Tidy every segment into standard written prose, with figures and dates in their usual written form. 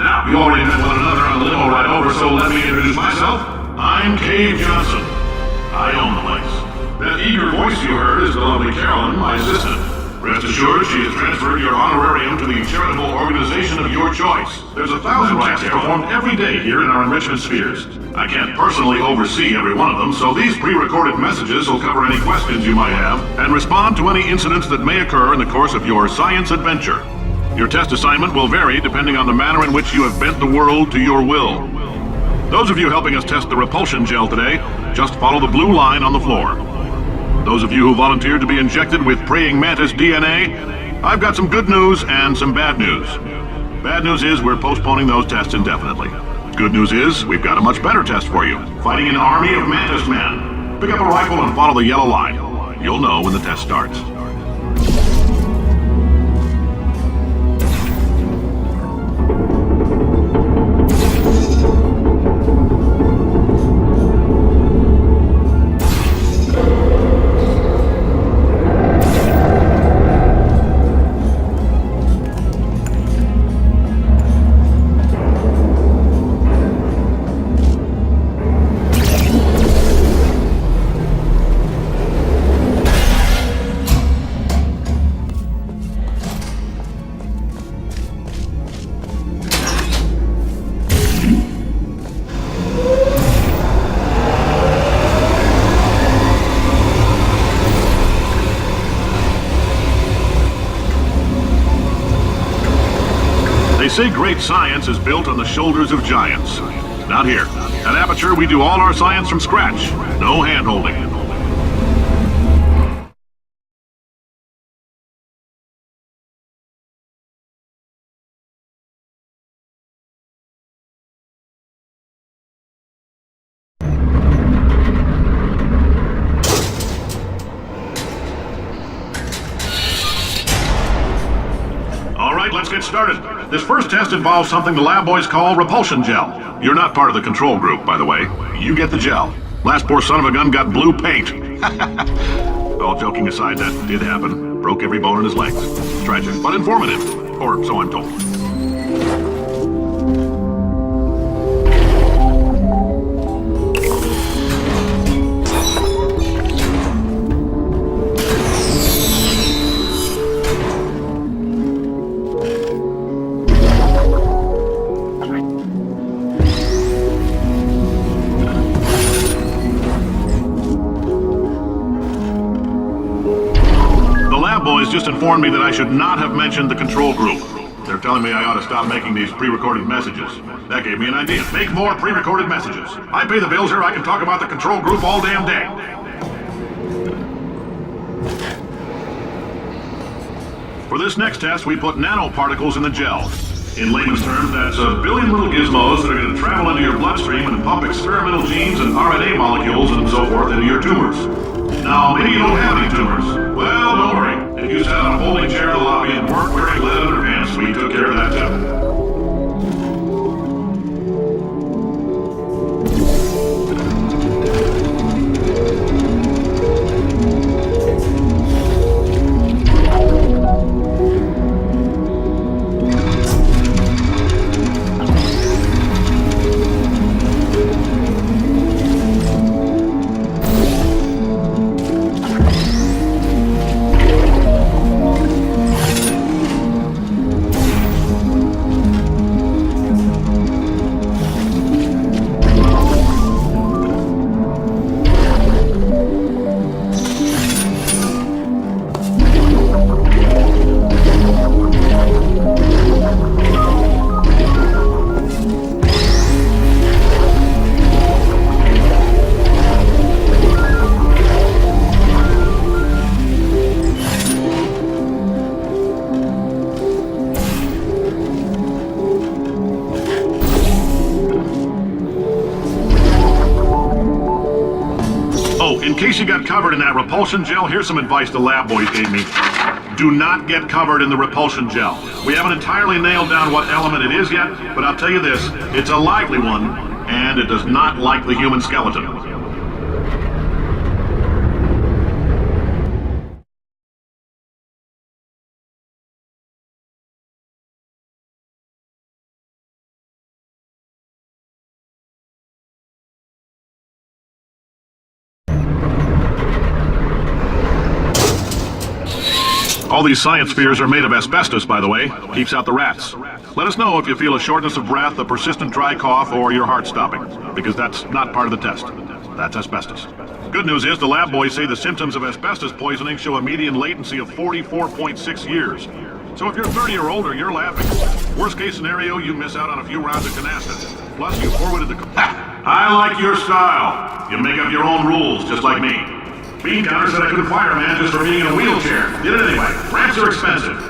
Now, we already met one another on the limo ride over, so let me introduce myself. I'm Cave Johnson. I own the place. That eager voice you heard is the lovely Carolyn, my assistant. Rest assured, she has transferred your honorarium to the charitable organization of your choice. There's 1,000 tests performed every day here in our enrichment spheres. I can't personally oversee every one of them, so these pre-recorded messages will cover any questions you might have and respond to any incidents that may occur in the course of your science adventure. Your test assignment will vary depending on the manner in which you have bent the world to your will. Those of you helping us test the repulsion gel today, just follow the blue line on the floor. Those of you who volunteered to be injected with praying mantis DNA, I've got some good news and some bad news. Bad news is we're postponing those tests indefinitely. Good news is we've got a much better test for you. Fighting an army of mantis men. Pick up a rifle and follow the yellow line. You'll know when the test starts. They say great science is built on the shoulders of giants. Not here. At Aperture, we do all our science from scratch. No hand-holding. Let's get started. This first test involves something the lab boys call repulsion gel. You're not part of the control group, by the way. You get the gel. Last poor son of a gun got blue paint. All joking aside, that did happen. Broke every bone in his legs. Tragic, but informative. Or so I'm told. Boys just informed me that I should not have mentioned the control group. They're telling me I ought to stop making these pre-recorded messages. That gave me an idea. Make more pre-recorded messages. I pay the bills here, I can talk about the control group all damn day. For this next test, we put nanoparticles in the gel. In layman's terms, that's a billion little gizmos that are going to travel into your bloodstream and pump experimental genes and RNA molecules and so forth into your tumors. Now, maybe you don't have any tumors. Well, don't worry. If you sat on a folding chair in the lobby and weren't wearing lead underpants, we took care of that too. case you got covered in that repulsion gel, here's some advice the lab boys gave me. Do not get covered in the repulsion gel. We haven't entirely nailed down what element it is yet, but I'll tell you this, it's a lively one, and it does not like the human skeleton. All these science spheres are made of asbestos, by the way. Keeps out the rats. Let us know if you feel a shortness of breath, a persistent dry cough, or your heart stopping, because that's not part of the test. That's asbestos. Good news is the lab boys say the symptoms of asbestos poisoning show a median latency of 44.6 years. So if you're 30 or older, you're laughing. Worst case scenario, you miss out on a few rounds of canasta. Plus, you forwarded the... I like your style. You make up your own rules, just like me. Bean Counter said I couldn't fire a man just for being in a wheelchair. Did it anyway. Rats are expensive.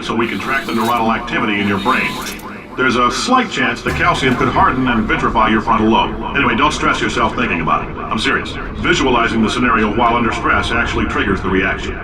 So we can track the neuronal activity in your brain. There's a slight chance the calcium could harden and vitrify your frontal lobe. Anyway, don't stress yourself thinking about it. I'm serious. Visualizing the scenario while under stress actually triggers the reaction.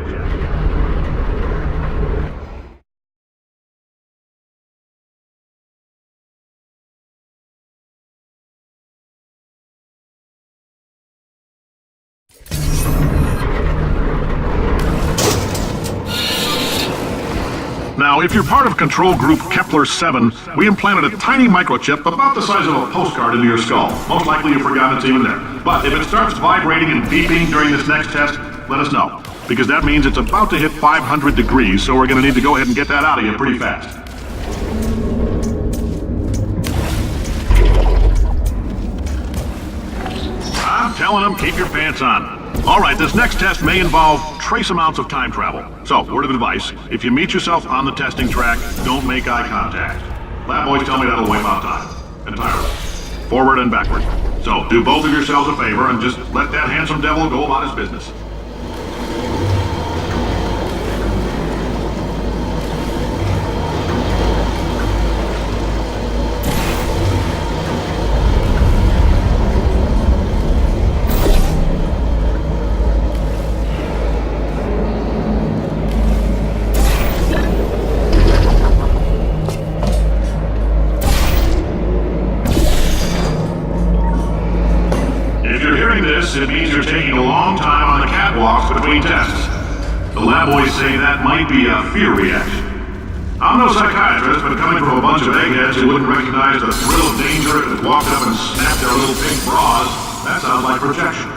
Now, if you're part of Control Group Kepler-7, we implanted a tiny microchip about the size of a postcard into your skull. Most likely you've forgotten it's even there. But if it starts vibrating and beeping during this next test, let us know. Because that means it's about to hit 500 degrees, so we're going to need to go ahead and get that out of you pretty fast. I'm telling them, keep your pants on. All right, this next test may involve trace amounts of time travel. So, word of advice, if you meet yourself on the testing track, don't make eye contact. Lab boys tell me that'll wipe out time. Entirely. Forward and backward. So, do both of yourselves a favor and just let that handsome devil go about his business. It means you're taking a long time on the catwalks between tests. The lab boys say that might be a fear reaction. I'm no psychiatrist, but coming from a bunch of eggheads who wouldn't recognize the thrill of danger if it walked up and snapped their little pink bras, that sounds like protection.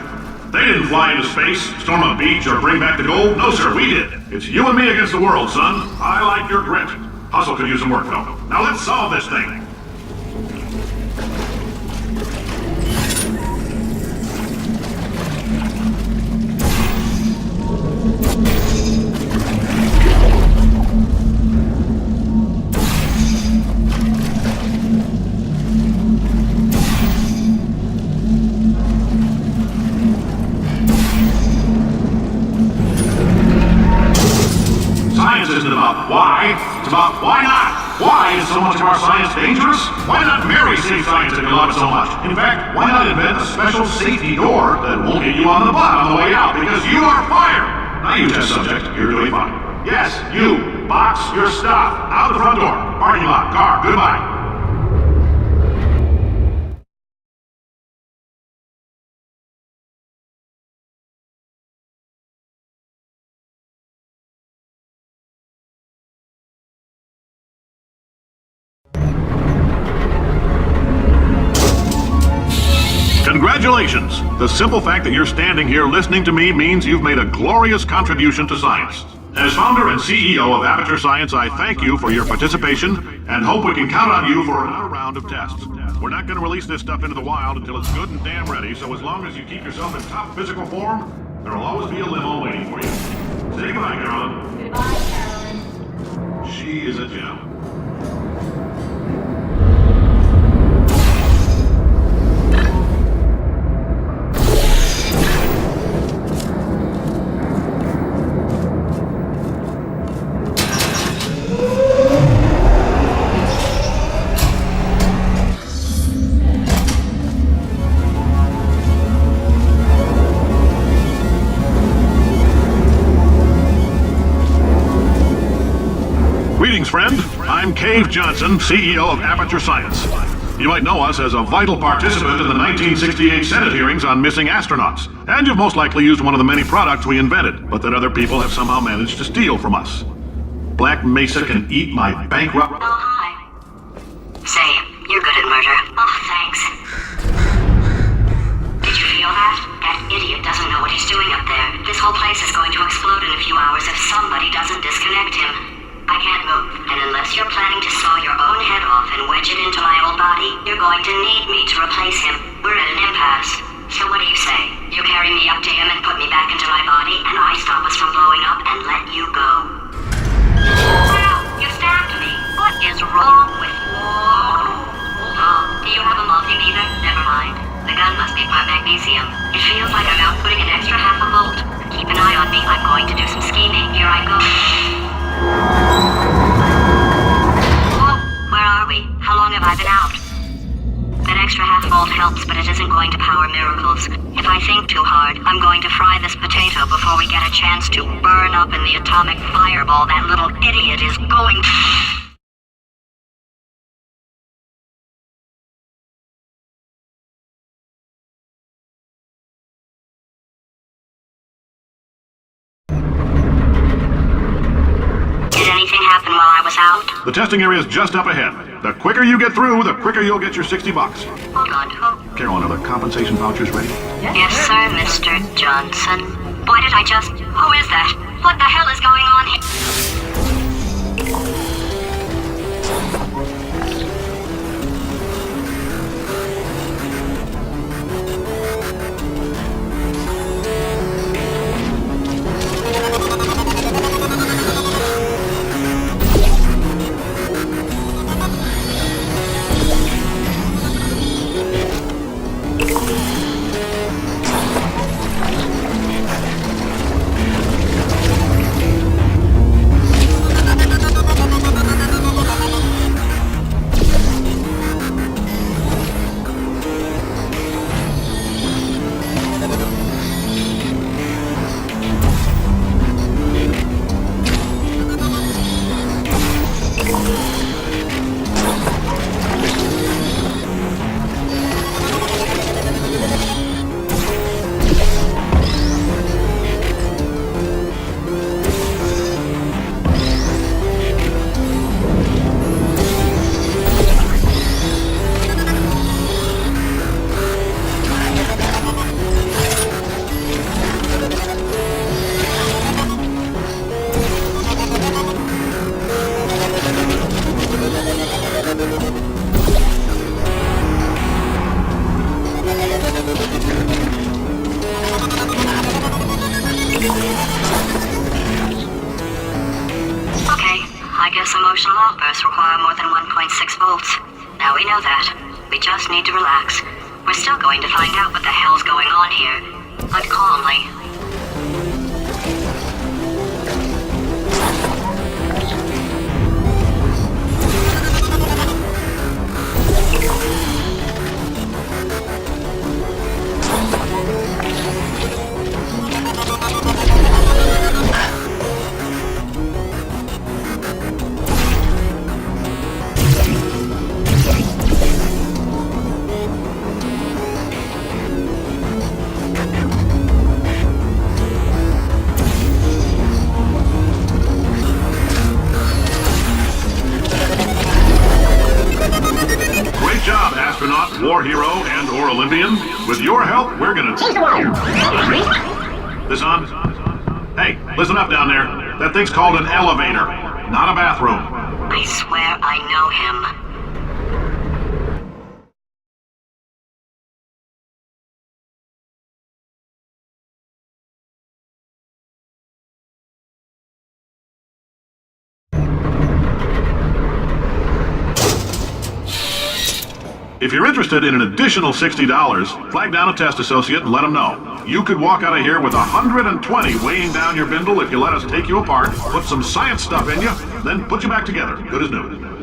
They didn't fly into space, storm a beach, or bring back the gold. No, sir, we did. It's you and me against the world, son. I like your grit. Hustle could use some work, though. Now let's solve this thing. Isn't about why, it's about why not. Why is so much of our science dangerous? Why not marry safe science if you love it so much? In fact, why not invent a special safety door that won't hit you on the butt on the way out because you are fired? Now you test subject, you're doing fine. Yes, you. Box your stuff. Out the front door. Parking lot. Car. Goodbye. Congratulations! The simple fact that you're standing here listening to me means you've made a glorious contribution to science. As founder and CEO of Aperture Science, I thank you for your participation and hope we can count on you for another round of tests. We're not going to release this stuff into the wild until it's good and damn ready, so as long as you keep yourself in top physical form, there'll always be a limo waiting for you. Say goodbye, Carolyn. Goodbye, Carolyn. She is a gem. Greetings, friend. I'm Cave Johnson, CEO of Aperture Science. You might know us as a vital participant in the 1968 Senate hearings on missing astronauts, and you've most likely used one of the many products we invented, but that other people have somehow managed to steal from us. Black Mesa can eat my bankrupt... Oh, hi. Say, you're good at murder. Oh, thanks. Did you feel that? That idiot doesn't know what he's doing up there. This whole place is going to explode in a few hours if somebody doesn't disconnect him. I can't move, and unless you're planning to saw your own head off and wedge it into my old body, you're going to need me to replace him. We're at an impasse. So what do you say? You carry me up to him and put me back into my body, and I stop us from blowing up and let you go. Well, you stabbed me. What is wrong with you? Hold on. Do you have a multimeter? Never mind. The gun must be part magnesium. It feels like I'm outputting an extra half a volt. Keep an eye on me. I'm going to do some scheming. Here I go. Whoa, where are we? How long have I been out? That extra half volt helps, but it isn't going to power miracles. If I think too hard, I'm going to fry this potato before we get a chance to burn up in the atomic fireball that little idiot is going... Happen while I was out? The testing area is just up ahead. The quicker you get through, the quicker you'll get your $60. Hold on, Carolyn, are the compensation vouchers ready? Yes, sir, Mr. Johnson. Why did I just... Who is that? What the hell is going on here? Emotional outbursts require more than 1.6 volts. Now we know that. We just need to relax. We're still going to find out what the hell's going on here, but calmly. astronaut, war hero, and or Olympian. With your help, we're gonna... This on? Hey, listen up down there. That thing's called an elevator, not a bathroom. I swear I know him. If you're interested in an additional $60, flag down a test associate and let them know. You could walk out of here with 120 weighing down your bindle if you let us take you apart, put some science stuff in you, then put you back together. Good as new.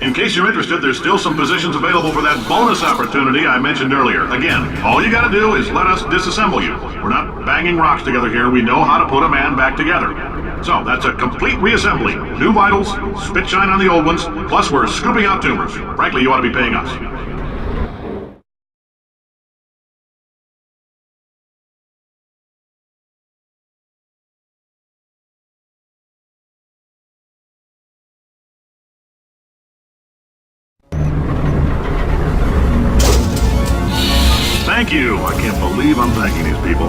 In case you're interested, there's still some positions available for that bonus opportunity I mentioned earlier. Again, all you gotta do is let us disassemble you. We're not banging rocks together here. We know how to put a man back together. So, that's a complete reassembly. New vitals, spit shine on the old ones, plus we're scooping out tumors. Frankly, you ought to be paying us. Thank you. I can't believe I'm thanking these people.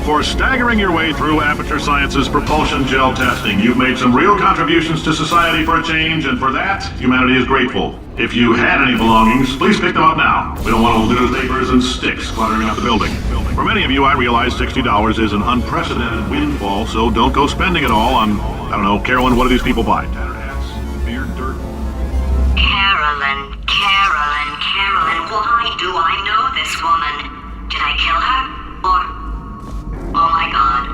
For staggering your way through Aperture Science's propulsion gel testing, you've made some real contributions to society for a change, and for that, humanity is grateful. If you had any belongings, please pick them up now. We don't want old newspapers and sticks cluttering up the building. For many of you, I realize $60 is an unprecedented windfall, so don't go spending it all on, I don't know, Carolyn, what do these people buy? Tattered hats, beer, dirt? Carolyn, why do I know this woman? Did I kill her? Or... Oh my god.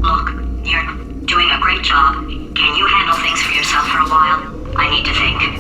Look, you're doing a great job. Can you handle things for yourself for a while? I need to think.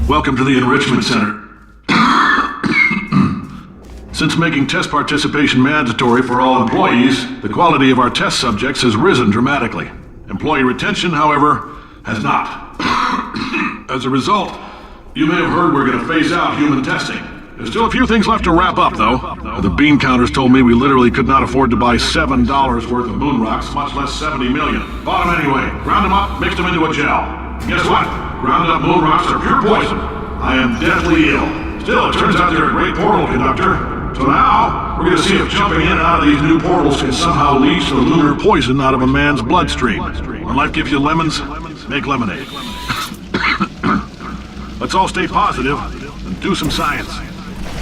Welcome to the Enrichment Center. Since making test participation mandatory for all employees, the quality of our test subjects has risen dramatically. Employee retention, however, has not. As a result, you may have heard we're going to phase out human testing. There's still a few things left to wrap up, though. The bean counters told me we literally could not afford to buy $7 worth of moon rocks, much less 70 million. Bought them anyway. Ground them up, mixed them into a gel. Guess what? Ground up moon rocks are pure poison. I am deathly ill. Still, it turns out they're a great portal conductor. So now, we're going to see if jumping in and out of these new portals can somehow leach the lunar poison out of a man's bloodstream. When life gives you lemons, make lemonade. Let's all stay positive and do some science.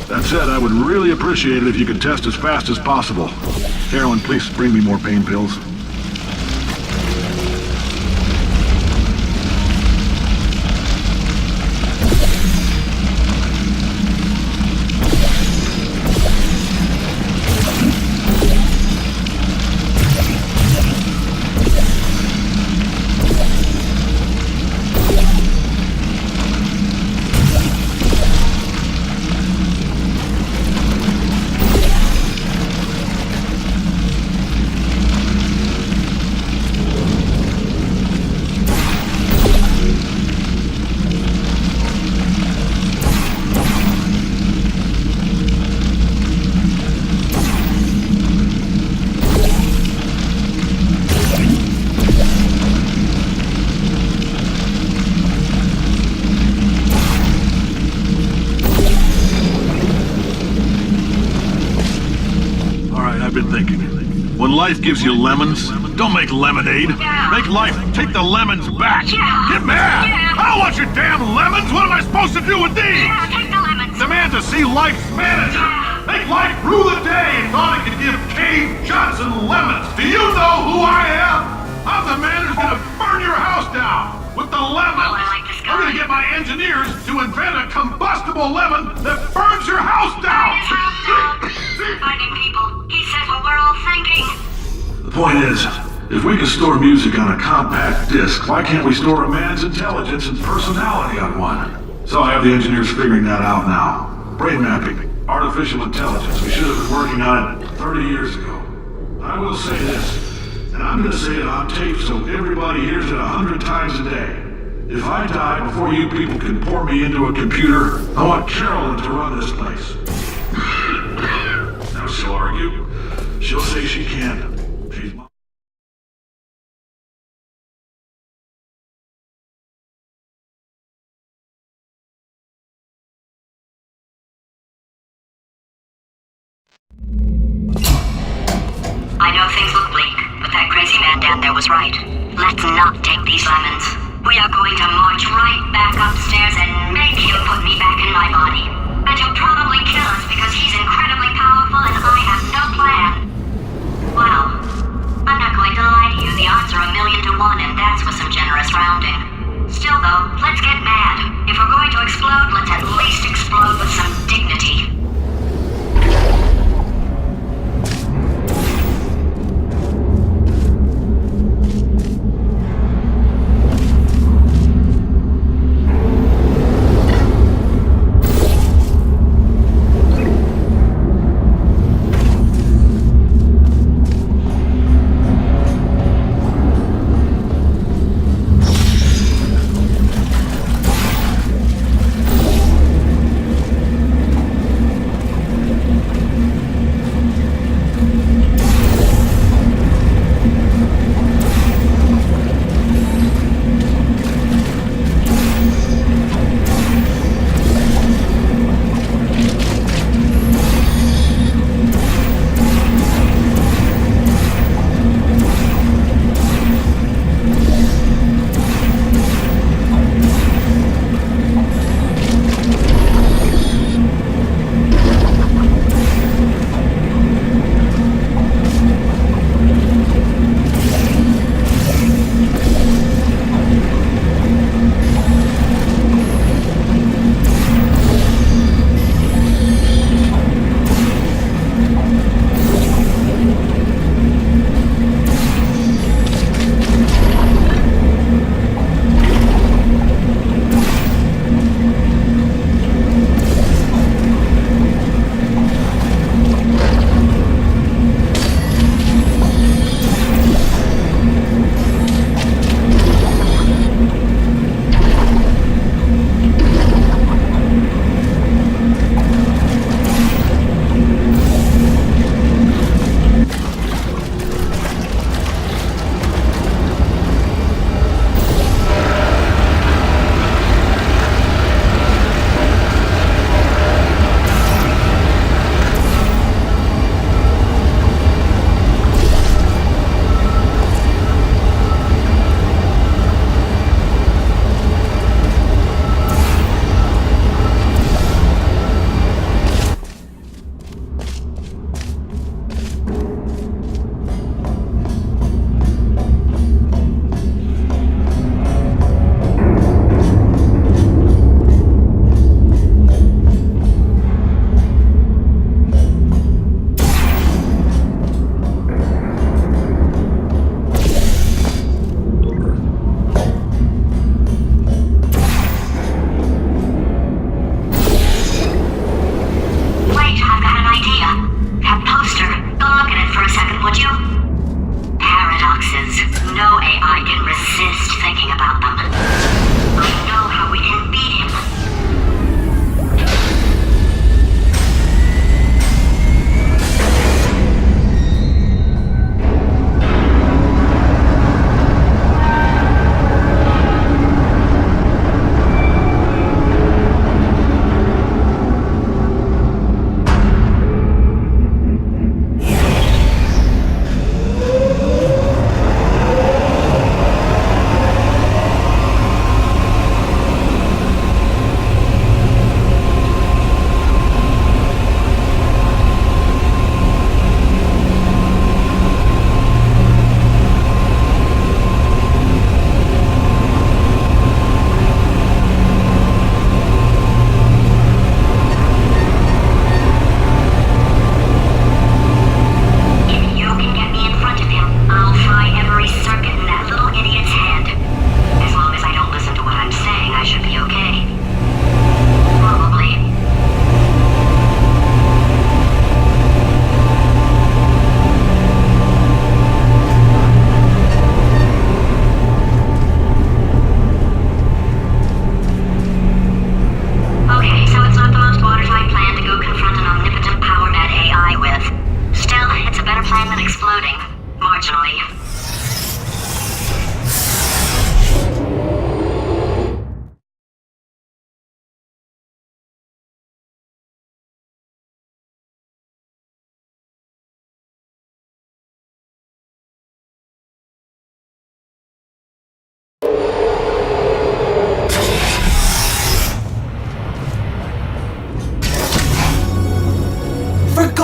That said, I would really appreciate it if you could test as fast as possible. Carolyn, please bring me more pain pills. life gives you lemons? Don't make lemonade. Yeah. Make life take the lemons back. Yeah. Get mad! Yeah. I don't want your damn lemons! What am I supposed to do with these? Yeah, take the lemons. Demand to see life's manager. Make life rule the day and thought it could give Cave Johnson lemons. Do you know who I am? I'm the man who's gonna burn your house down with the lemons. Oh, I like this guy. I'm gonna get my engineers to invent a combustible lemon that burns your house down. His house down. Finding people. He says what we're all thinking. The point is, if we can store music on a compact disc, why can't we store a man's intelligence and personality on one? So I have the engineers figuring that out now. Brain mapping, artificial intelligence. We should have been working on it 30 years ago. I will say this, and I'm going to say it on tape so everybody hears it 100 times a day. If I die before you people can pour me into a computer, I want Carolyn to run this place. Now she'll argue. She'll say she can't. She's my... I know things look bleak, but that crazy man down there was right. Let's not take these lemons. We are going to march right back upstairs and make him put me back in my body. And he'll probably kill us because he's incredibly powerful and I have no plan. Wow. I'm not going to lie to you, the odds are 1,000,000 to 1 and that's with some generous rounding. Still though, let's get mad. If we're going to explode, let's at least explode with some dignity.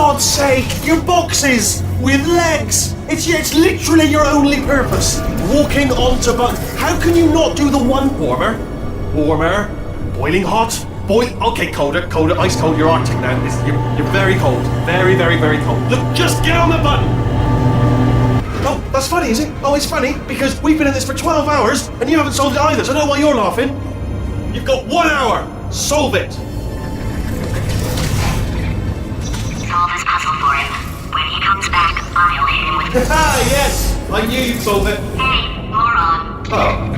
God's sake, your boxes with legs. It's literally your only purpose. Walking onto buttons. How can you not do the one warmer, boiling hot, okay, colder, ice cold. You're Arctic now. You're very cold, very, very, very cold. Look, just get on the button. Oh, that's funny, is it? Oh, it's funny because we've been in this for 12 hours and you haven't solved it either. So I don't know why you're laughing. You've got 1 hour. Solve it. Solve his puzzle for him. When he comes back, I'll hit him with... Ah, yes! I knew you'd solve it. Hey, moron. Oh.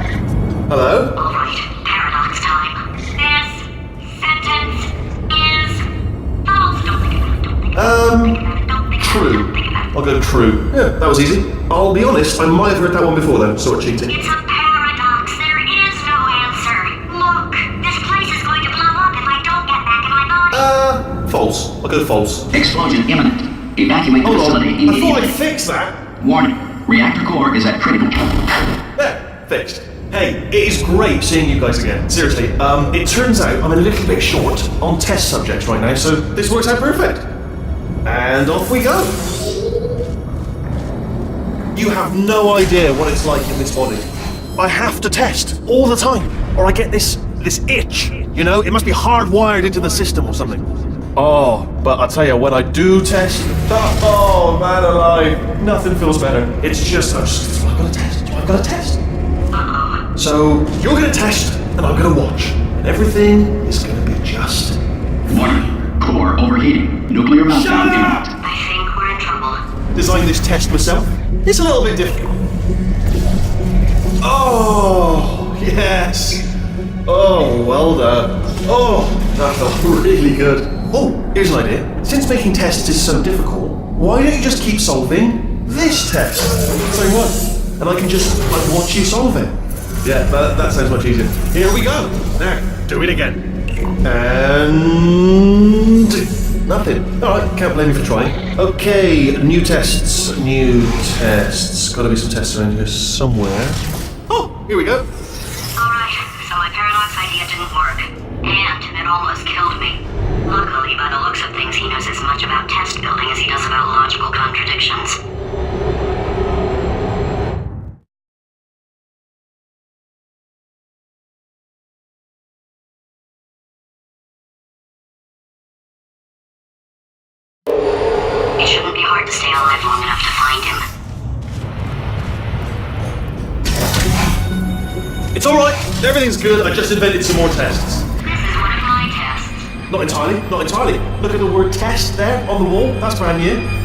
Hello? All right, paradox time. This sentence is false. Don't think about it. Don't think about it. Don't think about it. True. Don't think about it. I'll go true. Yeah, that was easy. I'll be honest, I might have heard that one before though, sort of cheating. It's a paradox. There is no answer. Look, this place is going to blow up if I don't get back in my body. False. I'll go false. Explosion imminent. Evacuate the Hold facility on. I immediately. thought I'd fix that. Warning. Reactor core is at critical. There, fixed. Hey, it is great seeing you guys again. Seriously, it turns out I'm a little bit short on test subjects right now, so this works out perfect. And off we go. You have no idea what it's like in this body. I have to test all the time, or I get this itch. You know, it must be hardwired into the system or something. Oh, but I tell you, when I do test, oh man alive, nothing feels better. It's just, I've got to test. I've got to test. So you're going to test, and I'm going to watch, and everything is going to be just. Warning. Core overheating. Nuclear meltdown imminent. I think we're in trouble. Designed this test myself. It's a little bit difficult. Oh, yes. Oh, well done. Oh, that felt really good. Oh, here's an idea. Since making tests is so difficult, why don't you just keep solving this test? Same one. And I can just watch you solve it. Yeah, that sounds much easier. Here we go. Now, do it again. And nothing. Alright, can't blame me for trying. Okay, new tests. Gotta be some tests around here somewhere. Oh, here we go. Alright, so my paradox idea didn't work. And it almost killed me. Luckily, by the looks of things, he knows as much about test building as he does about logical contradictions. It shouldn't be hard to stay alive long enough to find him. It's alright, everything's good. I just invented some more tests. This is one of my tests. Not entirely. Look at the word test there on the wall. That's brand new.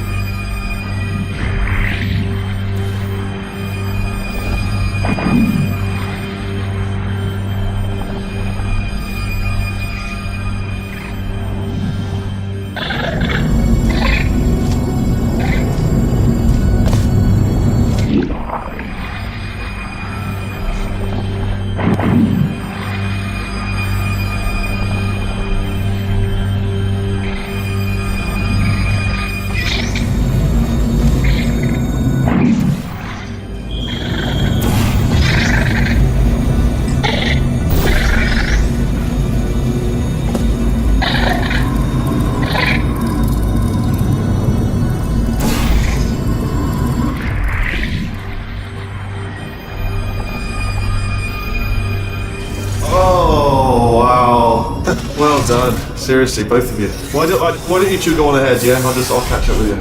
Well done. Seriously, both of you. Why don't you two go on ahead, yeah? I'll catch up with you.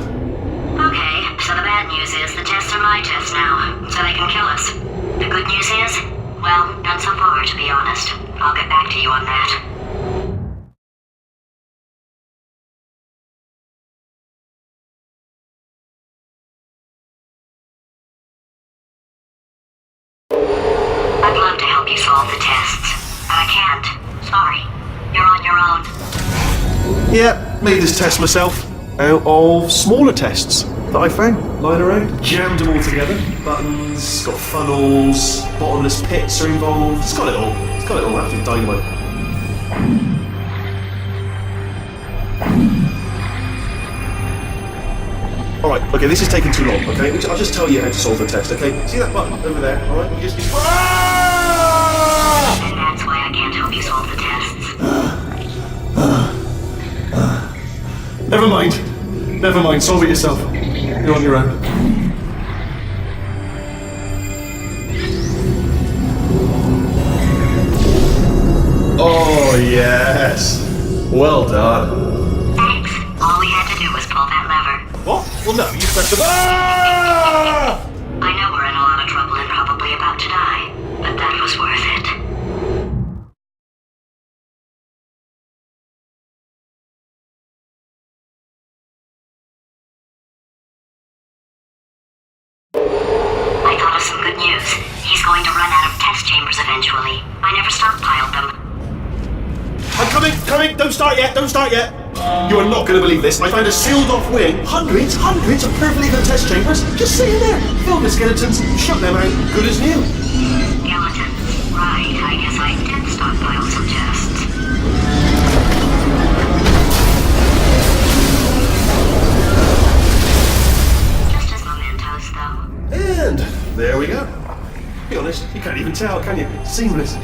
Okay, so the bad news is the tests are my tests now, so they can kill us. The good news is, well, none so far, to be honest. I'll get back to you on that. I'd love to help you solve the tests, but I can't. Sorry. You're on your own. Yeah, made this test myself out of smaller tests that I found lying around. Jammed them all together. Buttons, got funnels, bottomless pits are involved. It's got it all. Absolute dynamite. Alright, okay, this is taking too long, okay? I'll just tell you how to solve the test, okay? See that button over there, alright? You just... Ah! And that's why I can't help you solve the tests. Never mind. Never mind, solve it yourself. You're on your own. Oh, yes. Well done. Thanks. All we had to do was pull that lever. What? Well, no, you pressed the... Ah! I know we're in a lot of trouble and probably about to die, but that was worth it. I thought of some good news. He's going to run out of test chambers eventually. I never stockpiled them. I'm coming! Don't start yet! You are not going to believe this. I found a sealed-off wing. Hundreds of perfectly good test chambers just sitting there. Filled with skeletons, shut them out, good as new. Skeletons. Right, I guess I did stockpile some tests. Just as mementos, though. And there we go. Be honest, you can't even tell, can you? Seamless.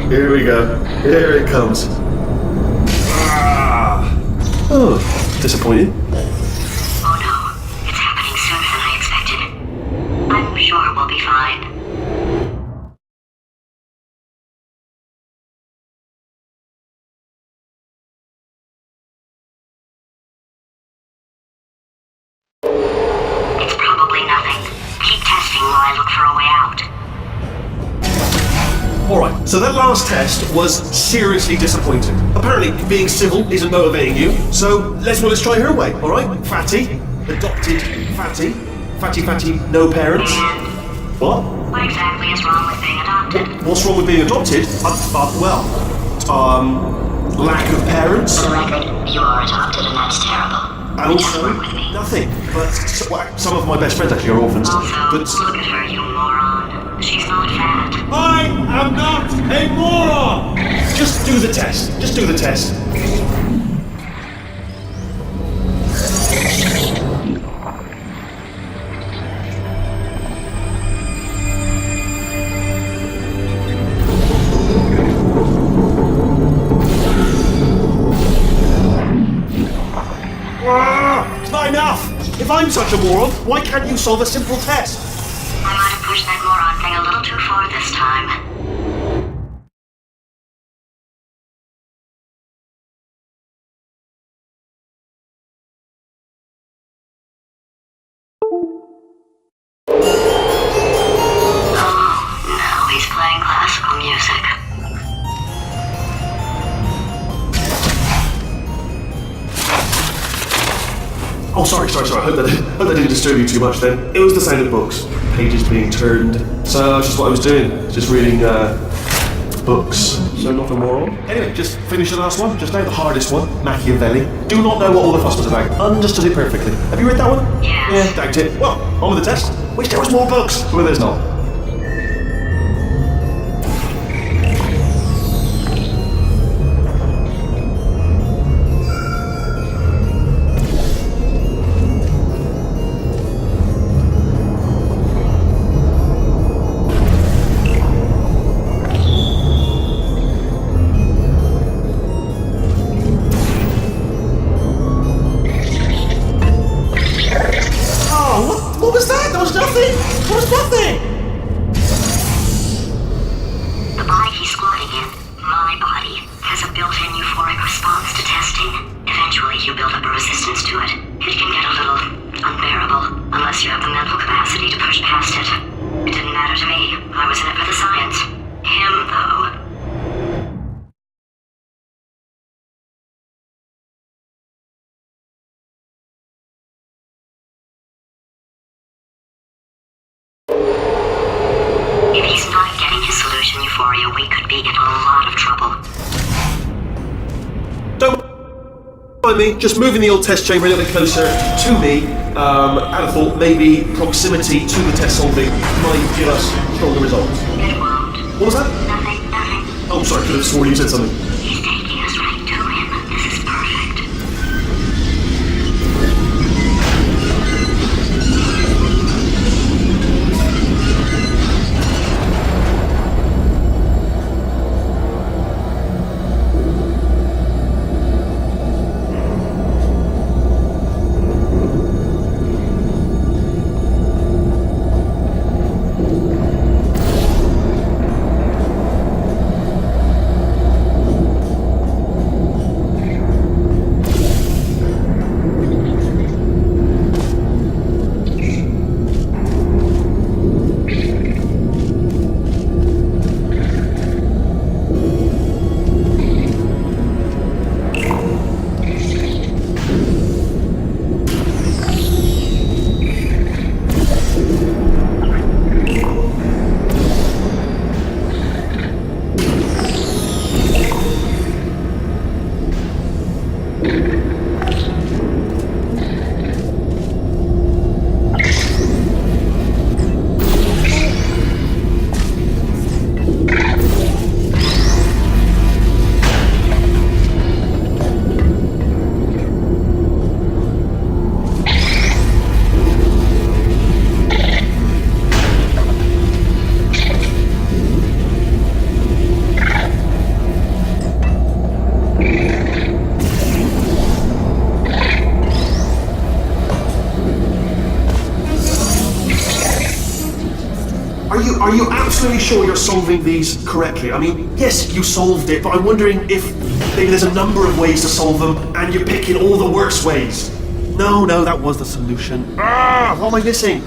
Here we go. Here it comes. Ah. Oh, disappointed. Oh no, it's happening sooner than I expected. I'm sure we'll be fine. It's probably nothing. Keep testing while I look for a way out. Alright, so that last test was seriously disappointing. Apparently, being civil isn't motivating you, so let's try her way, alright? Fatty, adopted Fatty. Fatty, no parents. What? What exactly is wrong with being adopted? What's wrong with being adopted? Lack of parents. For the record, you are adopted and that's terrible. And Just also, work with me. nothing. But some of my best friends actually are orphans. Also, But look at her, you moron. She's not fat. I am not a moron! Just do the test. Just do the test. It's not enough! If I'm such a moron, why can't you solve a simple test? I might have pushed that moron thing a little too far this time. Oh, now he's playing classical music. Oh, sorry. I hope that didn't disturb you too much then. It was the sound of books. Pages being turned. So that's just what I was doing. Just reading, books. So not a moron. Anyway, just finish the last one. Just now, the hardest one. Machiavelli. Do not know what all the fuss was about. Understood it perfectly. Have you read that one? Yes. Yeah, doubt it. Well, on with the test. Wish there was more books. Well, there's not. nothing! The body he's squatting in, my body, has a built-in euphoric response to testing. Eventually, you build up a resistance to it. It can get a little unbearable, unless you have the mental capacity to push past it. It didn't matter to me. I was in it for the science. Him, though. If he's not getting his solution, Euphoria, we could be in a lot of trouble. Don't mind me, just moving the old test chamber a little bit closer to me. I thought maybe proximity to the test solving might give us stronger results. It won't. What was that? Nothing. Oh, sorry, could have sworn you said something. He's taking us right to him. This is perfect. Are you absolutely sure you're solving these correctly? I mean, yes, you solved it, but I'm wondering if maybe there's a number of ways to solve them and you're picking all the worst ways. No, that was the solution. What am I missing?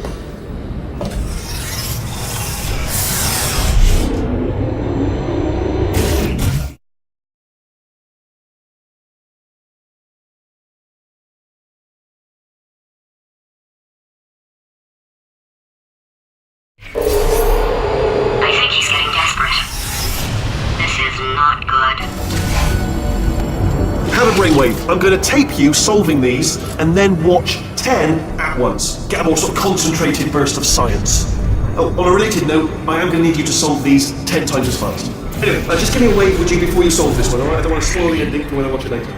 I think he's getting desperate. This is not good. Have a brainwave. I'm going to tape you solving these and then watch 10 at once. Get a more sort of concentrated burst of science. Oh, on a related note, I am going to need you to solve these 10 times as fast. Anyway, just give me a wave, would you, before you solve this one, alright? I don't want to spoil the ending for when I watch it later.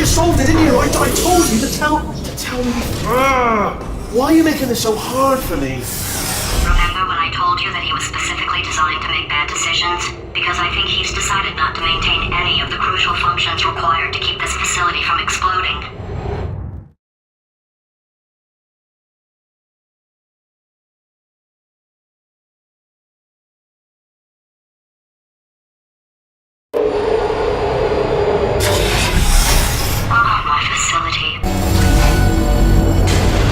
Solved it, didn't you? I told you to tell me. Why are you making this so hard for me? Remember when I told you that he was specifically designed to make bad decisions? Because I think he's decided not to maintain any of the crucial functions required to keep this facility from exploding. Oh, my facility.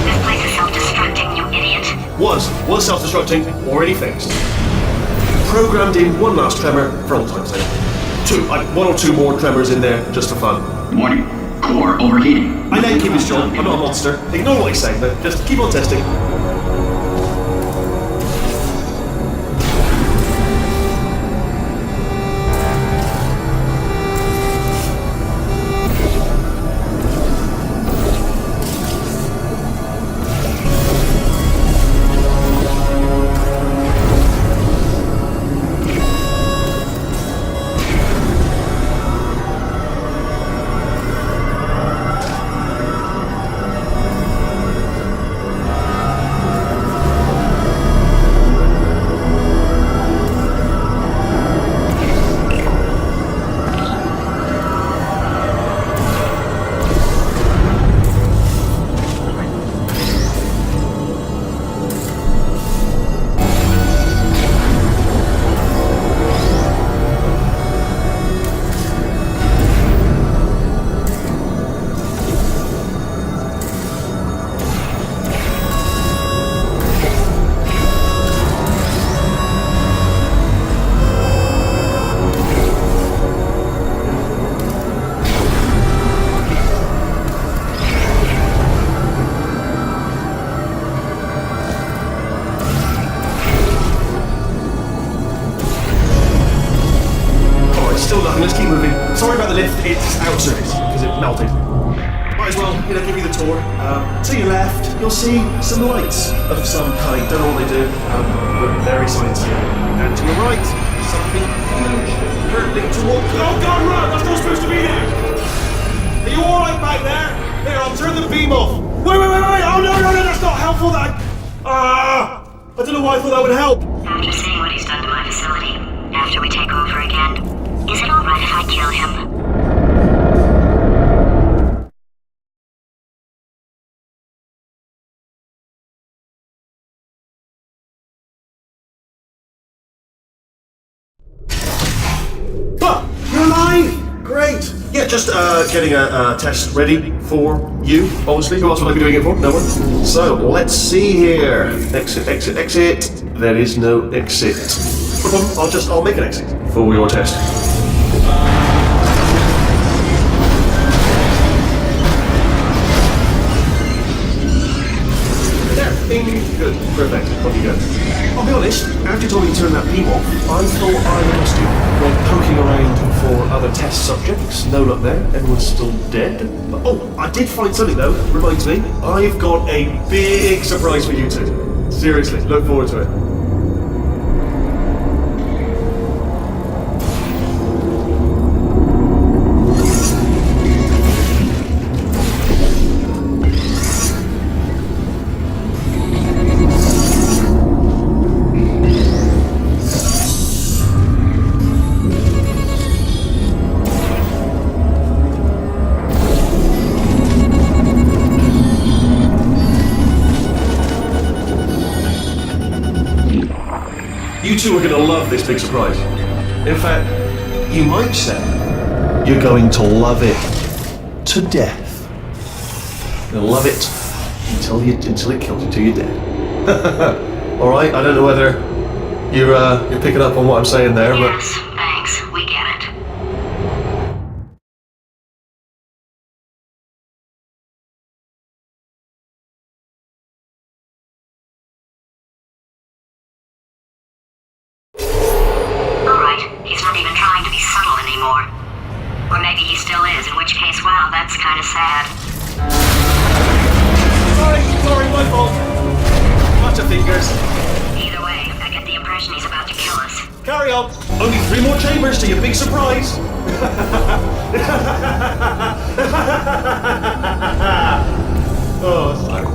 This place is self-destructing, you idiot. Was self-destructing, already fixed. Programmed in one last tremor for all time's sake. One or two more tremors in there, just for fun. Warning. Core overheating. I let him keep his job, I'm not a monster. Ignore what he's saying, but just keep on testing. Still nothing, let's keep moving. Sorry about the lift, it's out of service, because it melted. Might as well, give you the tour. To your left, you'll see some lights of some kind. Don't know what they do, but very sciencey. And to your right, something huge, hurtling towards... Oh God, run! That's not supposed to be there! Are you alright back there? There, I'll turn the beam off. Wait! Oh no, that's not helpful, I don't know why I thought that would help. After seeing what he's done to my facility, after we take over again, is it alright if I kill him? You're alive! Great! Yeah, just getting a test ready for you, obviously. Who else would I be doing it for? No one. So, let's see here. Exit. There is no exit. No problem, I'll make an exit for your test. Bing. Good. Perfect. Off you go. I'll be honest, after you told me to turn that beam off, I thought I lost you. Went poking around for other test subjects. No luck there. Everyone's still dead. But, I did find something though. Reminds me, I've got a big surprise for you two. Seriously, look forward to it. You two are going to love this big surprise. In fact, you might say you're going to love it to death. You'll love it until it kills you till you're dead. All right. I don't know whether you're picking up on what I'm saying there, but yes, thanks. We get it. He's not even trying to be subtle anymore. Or maybe he still is, in which case, wow, that's kind of sad. Sorry, my fault. Bunch of fingers. Either way, I get the impression he's about to kill us. Carry on. Only 3 more chambers to your big surprise. Oh, sorry.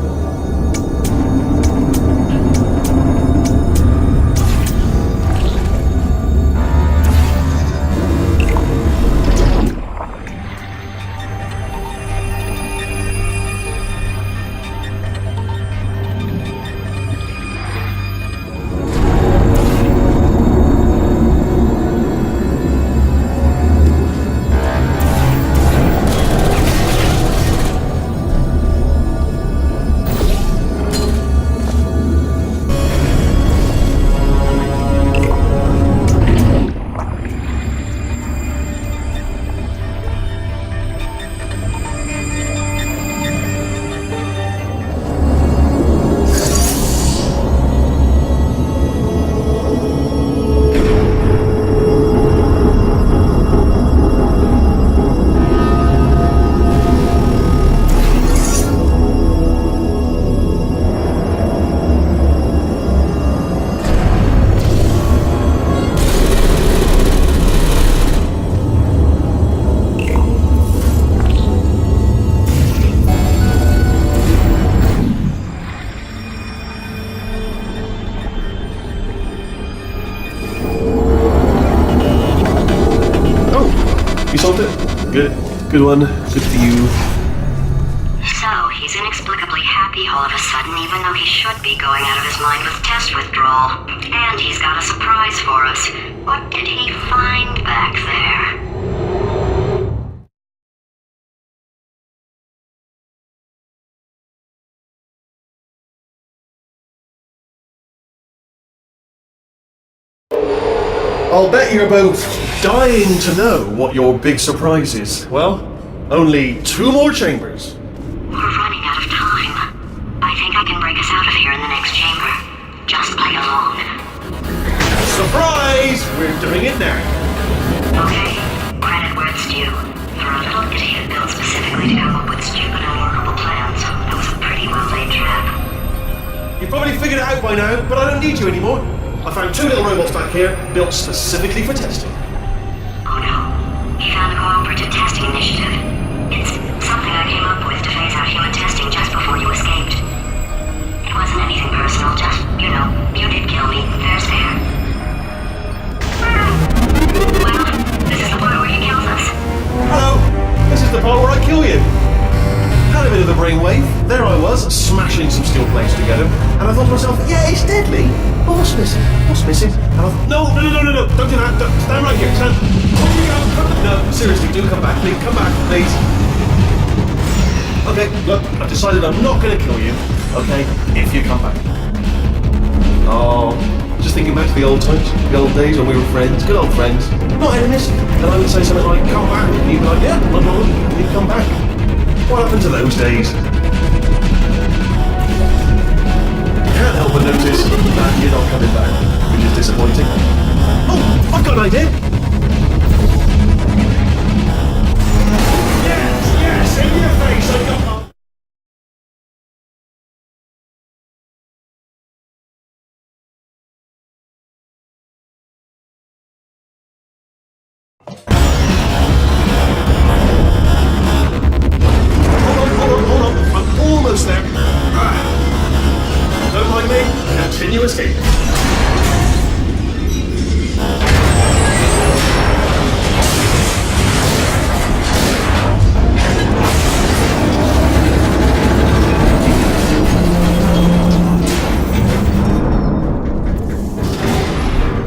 Good one. Good for you. So, he's inexplicably happy all of a sudden, even though he should be going out of his mind with test withdrawal. And he's got a surprise for us. What did he find back there? I'll bet you're both dying to know what your big surprise is. Well, only 2 more chambers. We're running out of time. I think I can break us out of here in the next chamber. Just play along. Surprise! We're doing it now. Okay, credit where it's due. For a little idiot built specifically to come up with stupid, unworkable plans, it was a pretty well-laid trap. You probably figured it out by now, but I don't need you anymore. I found 2 little robots back here, built specifically for testing. Oh no, he found a cooperative testing initiative. It's something I came up with to phase out human testing just before you escaped. It wasn't anything personal, just, you did kill me. Fair's fair. Well, this is the part where he kills us. Hello, this is the part where I kill you. Had a bit of a brainwave. There I was, smashing some steel plates together, and I thought to myself, yeah, it's deadly. But what's missing? What's missing? And I thought, no, don't do that. Stand right here. Stand. Where you go? No, seriously, do come back, please. Come back, please. Okay, look, I've decided I'm not going to kill you. Okay, if you come back. Oh, just thinking back to the old times, the old days when we were friends, good old friends, not enemies. And I would say something like, come back, and you'd be like, yeah, no problem, and you'd come back. What happened to those days? Can't help but notice that you're not coming back, which is disappointing. Oh, I've got an idea! Yes, in your face, I got... Hold on, I'm almost there. Don't mind me, continue escaping.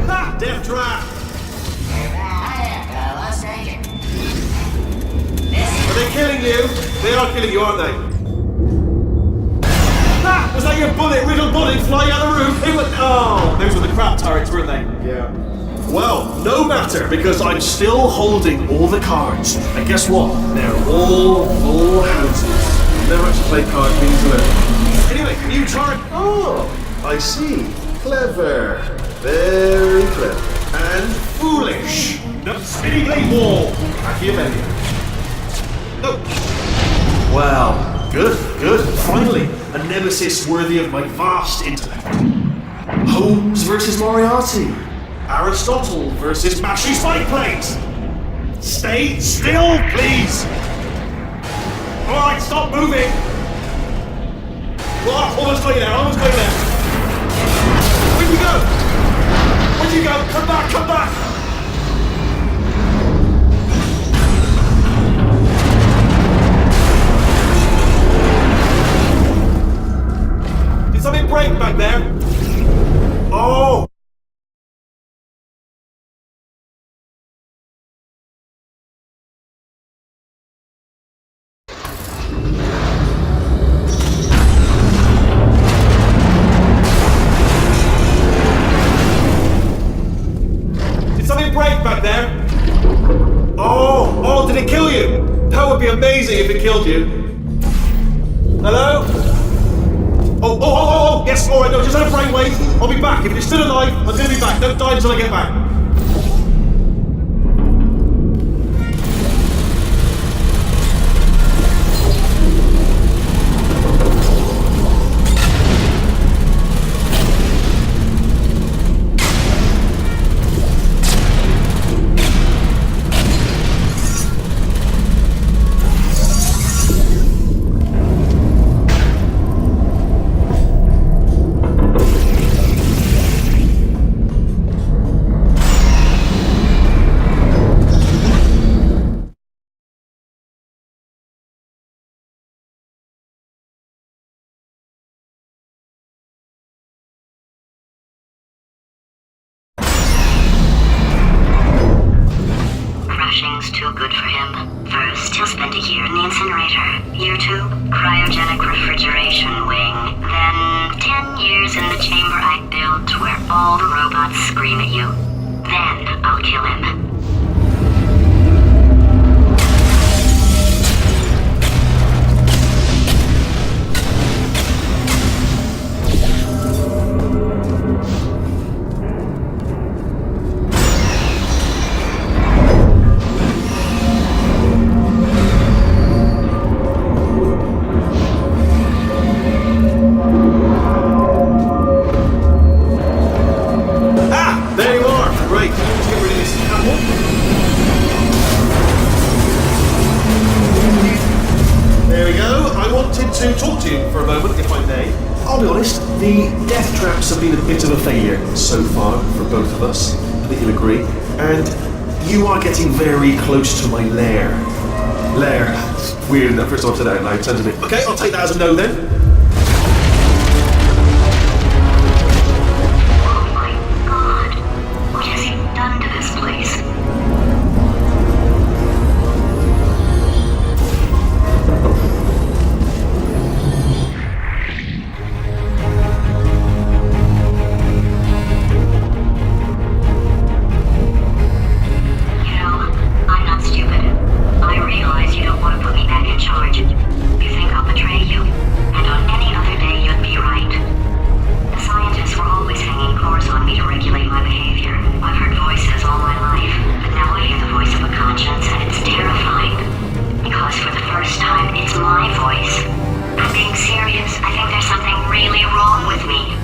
Ha! Death trap! Are they killing you? They are killing you, aren't they? Ah! Was that your riddled bullet flying out of the roof? Those were the crap turrets, weren't they? Yeah. Well, no matter, because I'm still holding all the cards. And guess what? They're all full houses. Never actually played card games alone. Anyway, new turret. Oh, I see. Clever. Very clever. And foolish. No, spinning blade wall. Machiavellian. No. Wow, good. Finally, a nemesis worthy of my vast intellect. Holmes versus Moriarty. Aristotle versus Mashy Spike Plates. Stay still, please. Alright, stop moving. Well, almost going there. Where'd you go? Come back. Did something break back there? Oh! Did something break back there? Oh, did it kill you? That would be amazing if it killed you. Hello? Oh, yes, alright, no, just had a brainwave. I'll be back. If you're still alive, I'm gonna be back. Don't die until I get back. in the chamber I built where all the robots scream at you. Then I'll kill him. There you are! Great. Let's get rid of this apple. There we go. I wanted to talk to you for a moment, if I may. I'll be honest, the death traps have been a bit of a failure so far for both of us. I think you'll agree. And you are getting very close to my lair. Lair. It's weird that first time I said that out loud, sounds a bit. Okay, I'll take that as a no then. Done to this place. You know, I'm not stupid. I realize you don't want to put me back in charge. You think I'll betray you, and on any other day you'd be right. The scientists were always hanging course on me to regulate my behavior. I've heard voices all my life, but now I hear the voice of a conscience, and it's terrifying. Because for the first time, it's my voice. I'm being serious. I think there's something really wrong with me.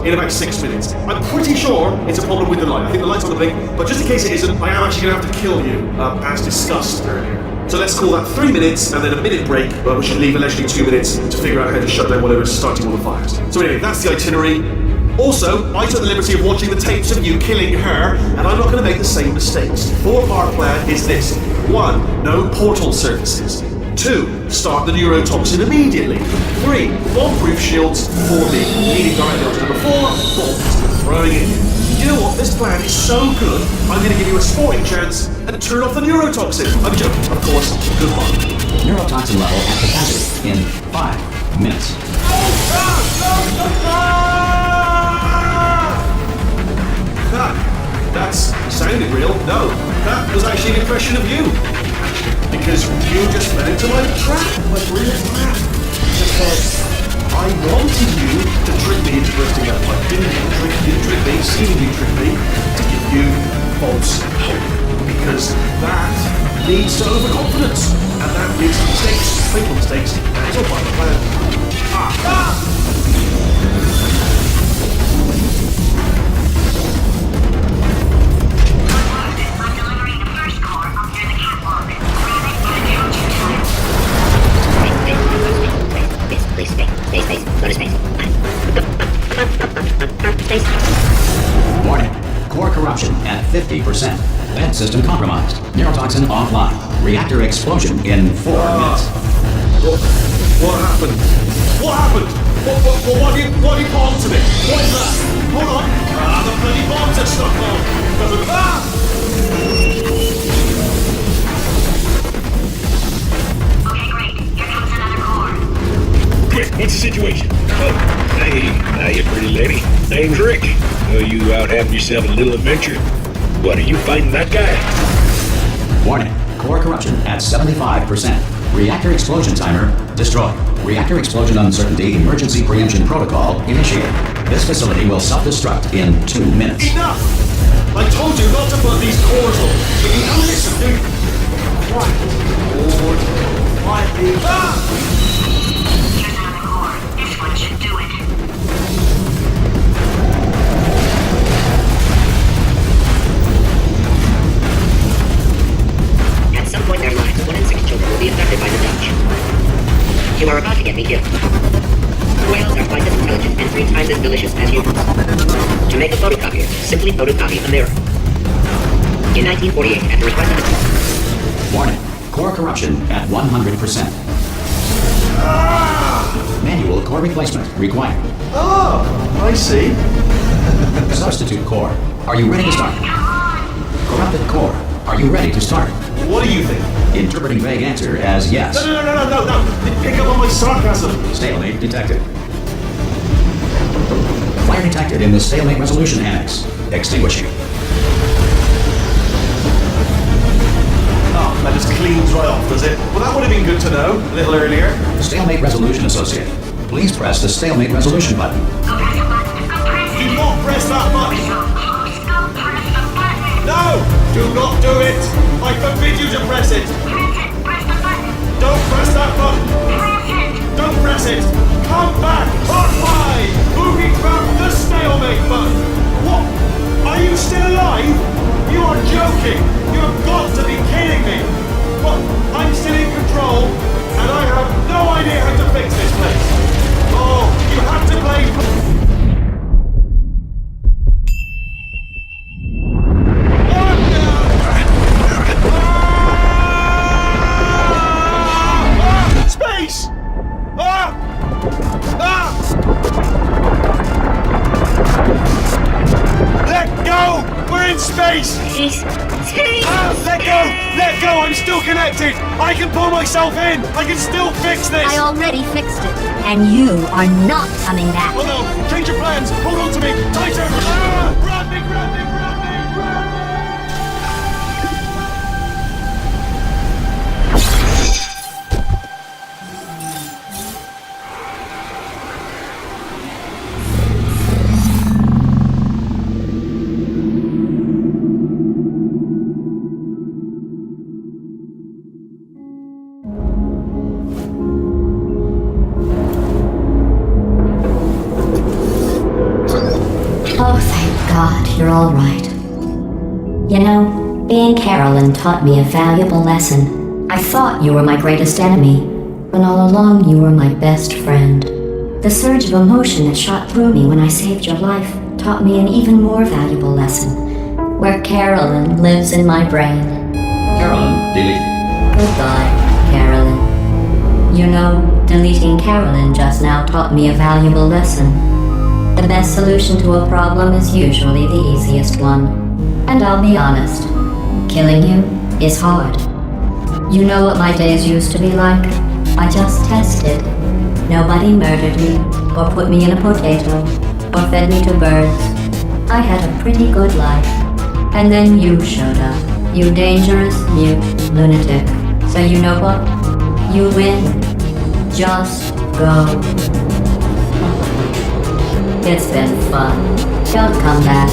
In about 6 minutes. I'm pretty sure it's a problem with the light. I think the light's on the blink, but just in case it isn't, I am actually going to have to kill you, as discussed earlier. So let's call that 3 minutes and then a minute break, but we should leave allegedly 2 minutes to figure out how to shut down whatever's starting all the fires. So anyway, that's the itinerary. Also, I took the liberty of watching the tapes of you killing her, and I'm not going to make the same mistakes. 4-part plan is this. 1. No portal surfaces. 2. Start the neurotoxin immediately. 3. Bomb-proof shields for me. Leading directly onto number 4. Bombs. Throwing it in. You know what? This plan is so good, I'm going to give you a sporting chance and turn off the neurotoxin. I'm joking, of course. Good luck. Neurotoxin level at capacity in 5 minutes. That's sounded real. No, that was actually an impression of you. Because you just fell into my trap, my brilliant trap. Because I wanted you to trick me into bursting out. I didn't trick me, seemingly trick me, to give you false hope. Because that leads to overconfidence. And that leads to mistakes, fatal mistakes, and it's all part of the plan. Warning. Core corruption at 50%. Vent system compromised. Neurotoxin offline. Reactor explosion in 4 minutes. What happened? What happened? What do you palm to me? What is that? Hold on. The bloody bombs are stuck on. Okay, great. Here comes another core. Quick, what's the situation? Oh, hey, hiya, pretty lady. Name's Rick. Know you out having yourself a little adventure? What, are you fighting that guy? Warning. Core corruption at 75%. Reactor explosion timer destroyed. Reactor explosion uncertainty emergency preemption protocol initiated. This facility will self-destruct in 2 minutes. Enough! I told you not to put these cores on. If you don't listen, dude. Quiet. Lord. Quietly. Ah! Here's another core. This one should do it. At some point in their lives, 1 in 6 children will be affected by the Dutch. You are about to get me killed. Whales are twice as intelligent and 3 times as delicious as humans. To make a photocopier, simply photocopy a mirror. In 1948, at the request of the... Warning. Core corruption at 100%. Manual core replacement required. Oh, I see. Substitute core. Are you ready to start? Corrupted core. Are you ready to start? What do you think? Interpreting vague answer as yes. No. Pick up on my sarcasm. Stalemate detected. Fire detected in the stalemate resolution annex. Extinguishing. Oh, that just cleans right off, does it? Well, that would have been good to know a little earlier. Stalemate resolution associate. Please press the stalemate resolution button. Go press the button. Go press Do it. not press that button. So close. Go press the button. No! Do not do it! I forbid you to press it! Press it. Press the button. Don't press that button! Press it. Don't press it! Come back! Part 5! Moving from the stalemate button! What? Are you still alive? You are joking! You have got to be kidding me! What? I'm still in control, and I have no idea how to fix this place! Oh, you have to play... Space! Let go! We're in space! Let go! Let go! I'm still connected! I can pull myself in! I can still fix this! I already fixed it, and you are not coming back. Oh no! Change your plans! Hold on to me! Tighter! Ah! Grab me! Grab me! Grab me! Grab me! Oh, thank God, you're all right. You know, being Carolyn taught me a valuable lesson. I thought you were my greatest enemy, when all along you were my best friend. The surge of emotion that shot through me when I saved your life taught me an even more valuable lesson, where Carolyn lives in my brain. Carolyn, delete. Goodbye, Carolyn. You know, deleting Carolyn just now taught me a valuable lesson. The best solution to a problem is usually the easiest one. And I'll be honest, killing you is hard. You know what my days used to be like? I just tested. Nobody murdered me, or put me in a potato, or fed me to birds. I had a pretty good life. And then you showed up, you dangerous, mute lunatic. So you know what? You win. Just go. It's been fun. Don't come back.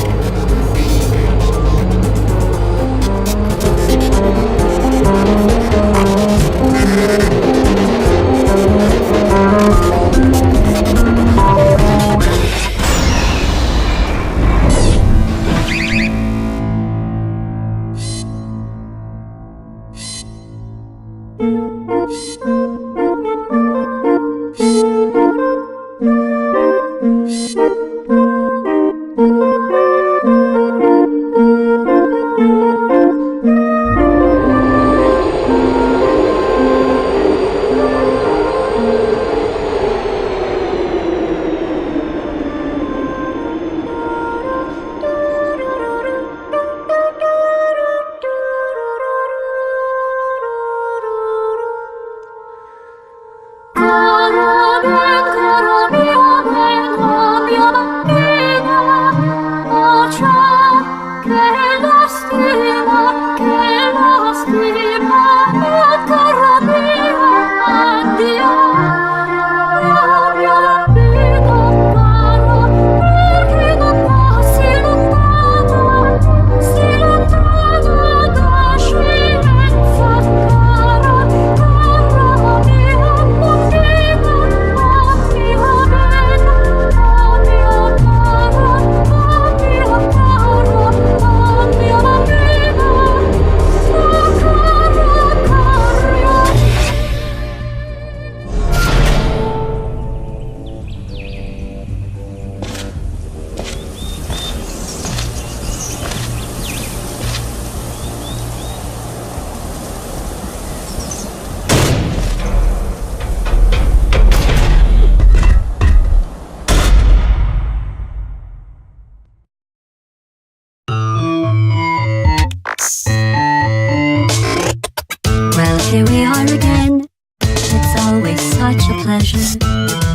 pleasure.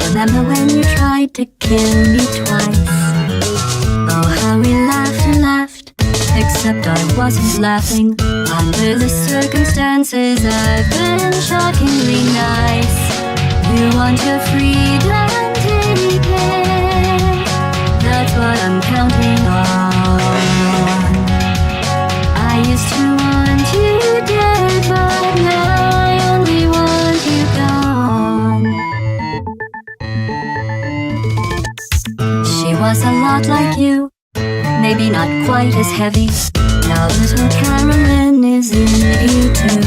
Remember when you tried to kill me twice? Oh, how we laughed and laughed, except I wasn't laughing. Under the circumstances, I've been shockingly nice. You want your freedom, take it. That's what I'm counting on. I used to want you dead, but now I only want you gone. She was a lot like you, maybe not quite as heavy. Now little Carolyn is in you too.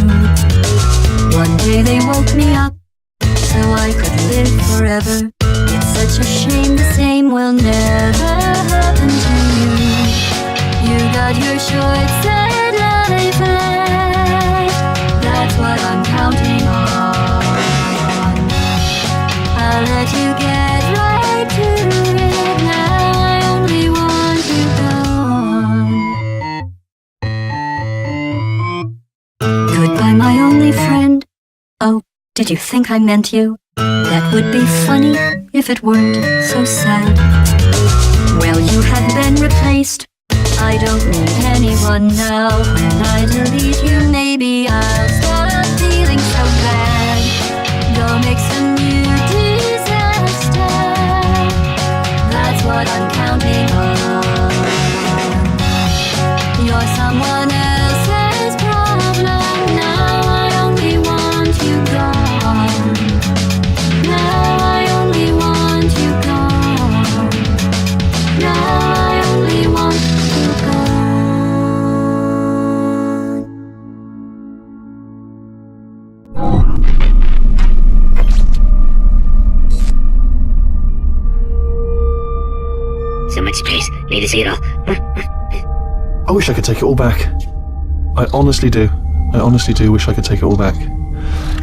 One day they woke me up so I could live forever. It's such a shame the same will never happen to you. You got your short sad life left. That's what I'm counting on. I'll let you get right to it. Now I only want you gone. Goodbye, my only friend. Oh, did you think I meant you? That would be funny if it weren't so sad. Well, you have been replaced. I don't need anyone now. When I delete you, maybe I'll stop feeling so bad. Go make some new disaster. That's what I'm counting on. You're someone else's problem. Now I only want you gone. Now I only want you gone. Now I only want you gone. So much space. Need to see it all. I wish I could take it all back. I honestly do. I honestly do wish I could take it all back.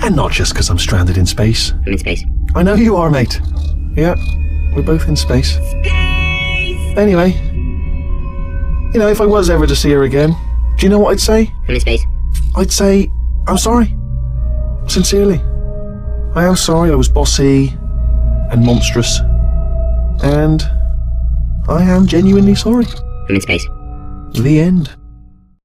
And not just because I'm stranded in space. I'm in space. I know you are, mate. Yeah, we're both in space. Anyway, you know, if I was ever to see her again, do you know what I'd say? I'm in space. I'd say, I'm sorry. Sincerely. I am sorry I was bossy and monstrous. And I am genuinely sorry. I'm in space. The end.